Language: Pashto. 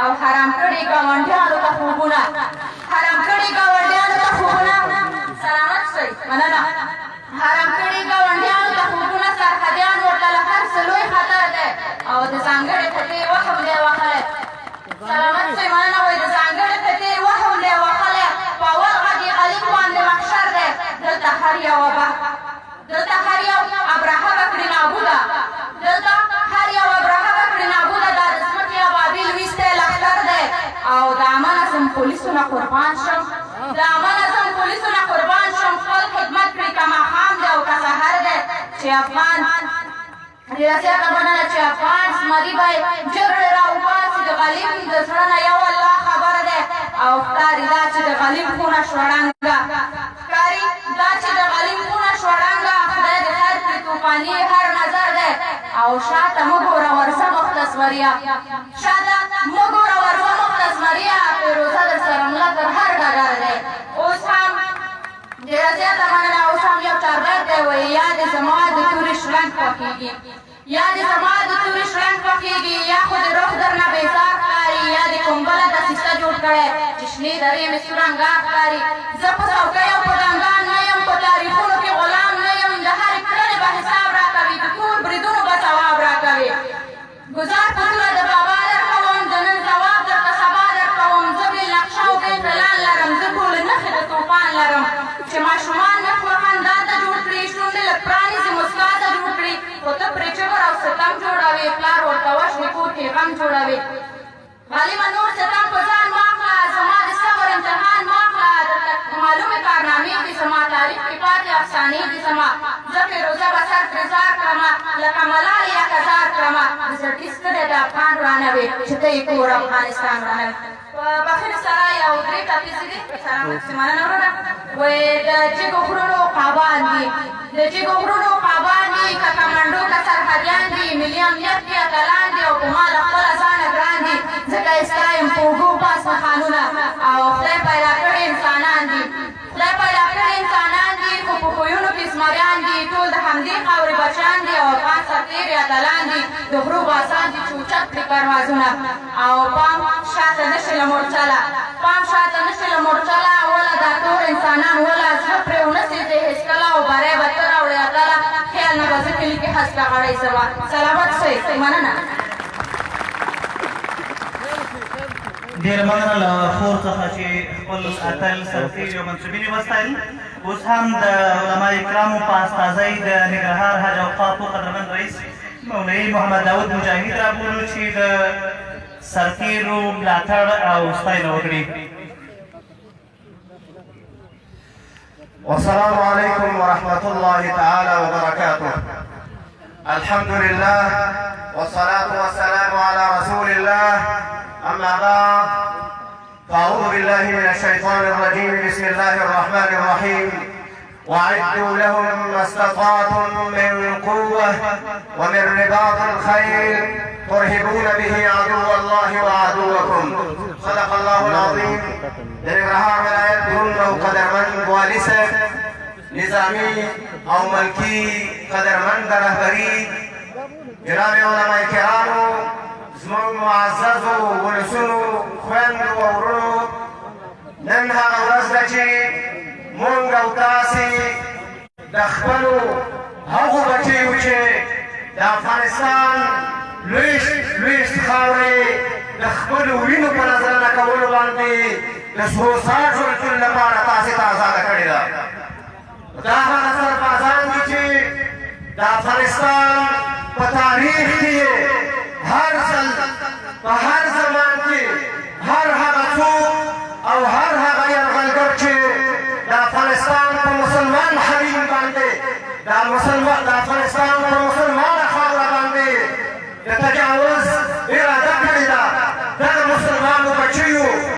او حرام کړي ګاونډیانو ته خوبونه حرام کړي ګاونډیانو ته خوبونه سلامت شئ مننه حرام کړي ګاونډیانو ته خوبونه سرحدیان ورته له هر څه لوی خطر دی او د ځانګړې خطې وهم دی وهلی سلامت شئ مننه وایي د ځانګړې خطې وهم دی وهلی په اول غږ یې غلیق باندې محشر دی دلته هر یو ابرهه به کړي نابوده دلته هر یو ابرهه به کړي نابوده دا د ځمکې ابابیل ویستی لښکر دی او د عامه نظم پولیسو نه قربان شم خپل خدمت کړي که ماښام دی او که سهر دی چې افغان ډېره زیاته مننه چې افغان زمري به یې جګړې راوباسي د غلیب د زړه نه یو الله خبر دی او ښکاري دا چې د غلیب خونه شوه ړنګه خدای د خیر کړي توفاني هر نظر دی او شاته مه ګوره ورځه مخته زمريه فیروزه در سره مله تر هر ډګر دی اوس هم ډېره زیاته مننه اوس هم یو چاربیت دی وایي یا دې زما د تورې شرنګ خوښېږي یا خو د روح درنه بیزار ښکاري یا دې کوم بله دسیسه جوړ کړی چې شنې درې مې سورنګار ښکاري زه په څوکۍ او په ډنګان نه یم په تاریخونو کې غلام نه یم د هرې کړنې به حساب راکوي د ټول بریدونو به ځواب راکوي ګزار په توره د بابا درکوم د نن ځواب درته سبا درکوم زه بېل نقشه او بېل پلان لرم زه ټولې نښې د توپان لرم چې ماشومان نښ به خندا ته جوړ کړي شونډې لږ پرانیزي مسکا ته جوړ کړي خو ته پرې جبر او ستم جوړوې پلار ورته وژنې کور کې غم جوړوې غلیمه نور ستم په ځان مه اخله زما د صبر امتحان مه اخله درته معلومې کارنامې دي زما تاریخ کې پاتې افسانې دي زما زه فیروزه به سر ترې زار کړمه لکه ملال یا کزار کړمه د زړګي ستړی د افغان ورانه وې چې ته یې کور افغانستان ورانه وې په بخښنې سره یو درې ټاپیزې دي سلامت شي مننه وروره وایي د جګو غرونو قابان دي که کمنډو که سرحدیان دي ملي امنیت کې اتلان دي او په ما د خپله ځانه ګران دي ځکه یې ستا یم په اوږو پاس نښانونه او خدای پیدا کړي انسانان دي خو په خویونو کې زمریان دي ټول د همدې خاورې بچیان دي او افغان سرتېرې اتلان دي د غرو بازان دي چې اوچت کړي پروازونه او پام شاته نشي له مورچله وله دا ټول انسانان وله زړه پرې ونه سېځې هېڅکله او بری به ته راوړې اتله خیال نه به زه کلي کې هسکه غړی زما سلامت شئ مننه ډېره مننه له خور څخه چې خپل اتل سرتېري او منصوبین یې وستایل اوس هم د علما کرامو په استازۍ د ننګرهار حج اوقافو قدرمن رئیس مولوي محمد داود مجاهد رابولو چې د سرتېرو ملاتړ او ستاینه وکړي والسلام عليكم ورحمة الله تعالى وبركاته الحمد لله والصلاة والسلام على رسول الله أما بعد فأعوذ بالله من الشيطان الرجيم بسم الله الرحمن الرحيم وأعدوا لهم ما استطعتم من قوة ومن رباط الخيل ترهبون به عدو الله وعدوكم صدق الله العظيم ننګرهار ولایت ګوند او قدرمند والي صاحب نظامي او ملکي قدرمند رهبري جناب علماء کرامو زموږ معززو ولسونو خویندو او وروڼو نن هغه ورځ ده چې موږ او تاسې د خپلو هغو بچیو چې د افغانستان لویشت خاورې د خپلو وینو په نظرانه کولو باندې د سوسار ژوندون لپاره تاسې ته ازاده کړې ده دا هغه سربازان دي چې د افغانستان په تاریخ کې هر ځل په هر زمان کې هر هغه څوک او هر هغه یرغلګر چې د افغانستان په مسلمان حریم باندې د